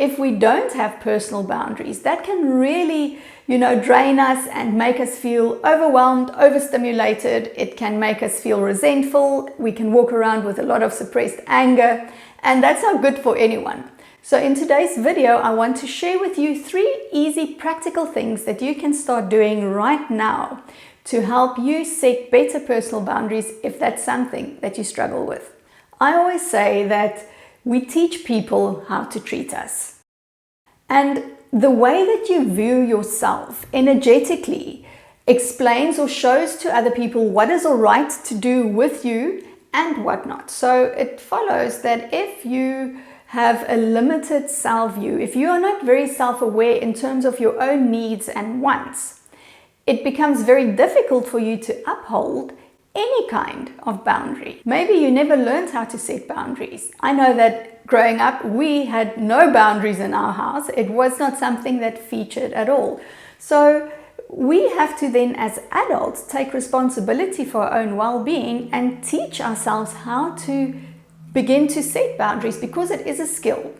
If we don't have personal boundaries, that can really, drain us and make us feel overwhelmed, overstimulated. It can make us feel resentful. We can walk around with a lot of suppressed anger, and that's not good for anyone. So in today's video, I want to share with you 3 easy practical things that you can start doing right now to help you set better personal boundaries if that's something that you struggle with. I always say that we teach people how to treat us. And the way that you view yourself energetically explains or shows to other people what is all right to do with you and what not. So it follows that if you have a limited self-view, if you are not very self-aware in terms of your own needs and wants, it becomes very difficult for you to uphold any kind of boundary. Maybe you never learned how to set boundaries. I know that growing up, we had no boundaries in our house. It was not something that featured at all. So we have to then, as adults, take responsibility for our own well-being and teach ourselves how to begin to set boundaries, because it is a skill.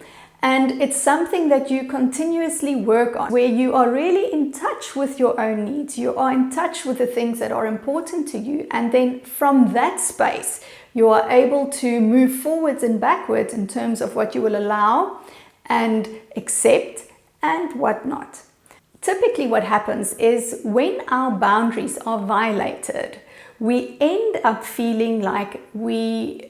And it's something that you continuously work on, where you are really in touch with your own needs. You are in touch with the things that are important to you. And then from that space, you are able to move forwards and backwards in terms of what you will allow and accept and what not. Typically what happens is when our boundaries are violated, we end up feeling like we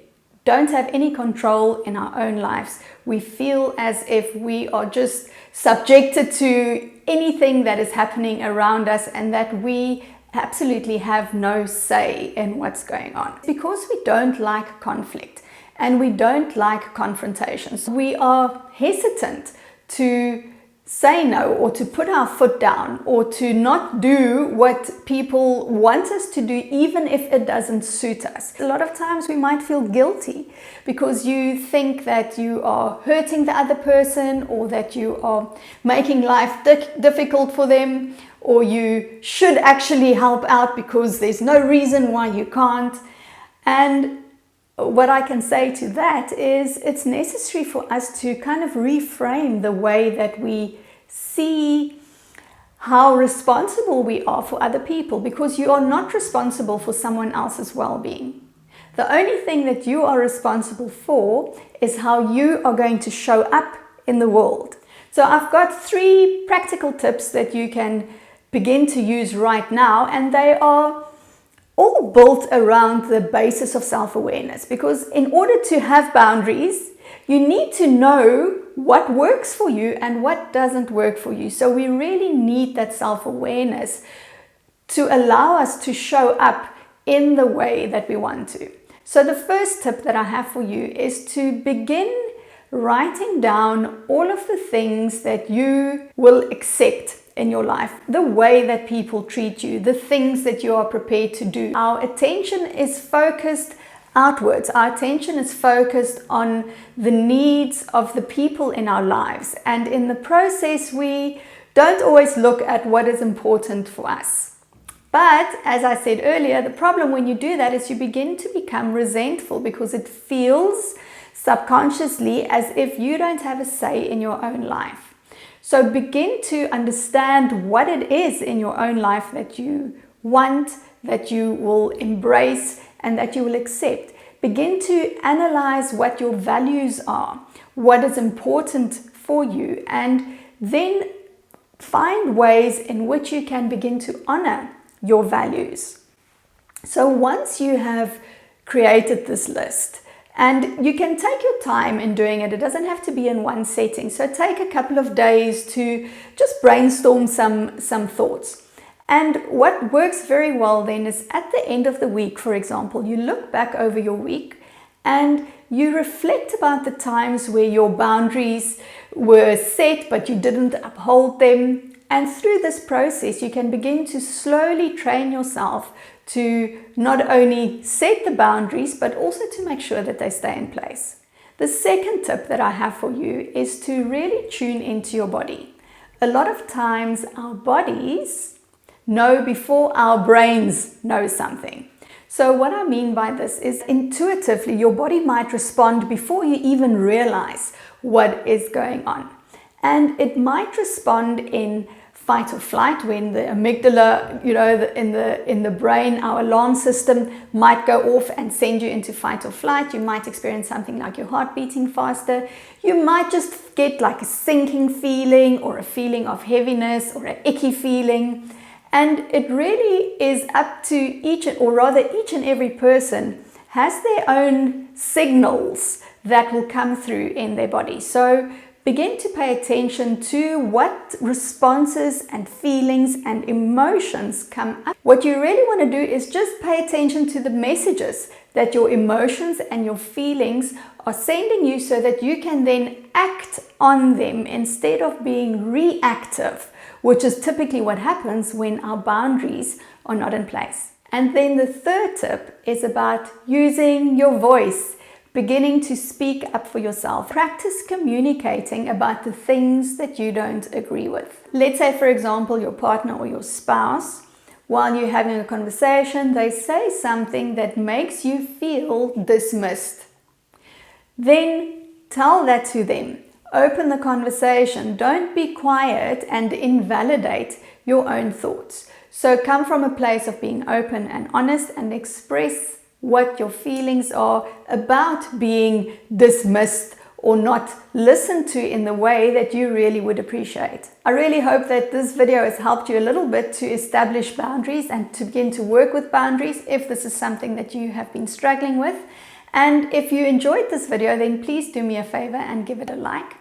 don't have any control in our own lives. We feel as if we are just subjected to anything that is happening around us and that we absolutely have no say in what's going on. Because we don't like conflict and we don't like confrontations. We are hesitant to say no, or to put our foot down, or to not do what people want us to do, even if it doesn't suit us. A lot of times we might feel guilty because you think that you are hurting the other person, or that you are making life difficult for them, or you should actually help out because there's no reason why you can't. And what I can say to that is it's necessary for us to kind of reframe the way that we see how responsible we are for other people, because you are not responsible for someone else's well-being. The only thing that you are responsible for is how you are going to show up in the world. So I've got 3 practical tips that you can begin to use right now, and they are all built around the basis of self-awareness, because in order to have boundaries, you need to know what works for you and what doesn't work for you. So we really need that self-awareness to allow us to show up in the way that we want to. So the first tip that I have for you is to begin writing down all of the things that you will accept in your life, the way that people treat you, the things that you are prepared to do. Our attention is focused outwards. Our attention is focused on the needs of the people in our lives. And in the process, we don't always look at what is important for us. But as I said earlier, the problem when you do that is you begin to become resentful, because it feels subconsciously as if you don't have a say in your own life. So begin to understand what it is in your own life that you want, that you will embrace, and that you will accept. Begin to analyze what your values are, what is important for you, and then find ways in which you can begin to honor your values. So once you have created this list, and you can take your time in doing it. It doesn't have to be in one setting. So take a couple of days to just brainstorm some thoughts. And what works very well then is at the end of the week, for example, you look back over your week and you reflect about the times where your boundaries were set but you didn't uphold them. And through this process, you can begin to slowly train yourself to not only set the boundaries, but also to make sure that they stay in place. The second tip that I have for you is to really tune into your body. A lot of times our bodies know before our brains know something. So what I mean by this is intuitively your body might respond before you even realize what is going on. And it might respond in fight or flight when the amygdala, in the brain, our alarm system might go off and send you into fight or flight. You might experience something like your heart beating faster. You might just get like a sinking feeling or a feeling of heaviness or an icky feeling. And it really is up to each and every person has their own signals that will come through in their body. So begin to pay attention to what responses and feelings and emotions come up. What you really want to do is just pay attention to the messages that your emotions and your feelings are sending you so that you can then act on them instead of being reactive, which is typically what happens when our boundaries are not in place. And then the third tip is about using your voice. Beginning to speak up for yourself. Practice communicating about the things that you don't agree with. Let's say, for example, your partner or your spouse, while you're having a conversation, they say something that makes you feel dismissed. Then tell that to them. Open the conversation. Don't be quiet and invalidate your own thoughts. So come from a place of being open and honest and express what your feelings are about being dismissed or not listened to in the way that you really would appreciate. I really hope that this video has helped you a little bit to establish boundaries and to begin to work with boundaries if this is something that you have been struggling with. And if you enjoyed this video, then please do me a favor and give it a like.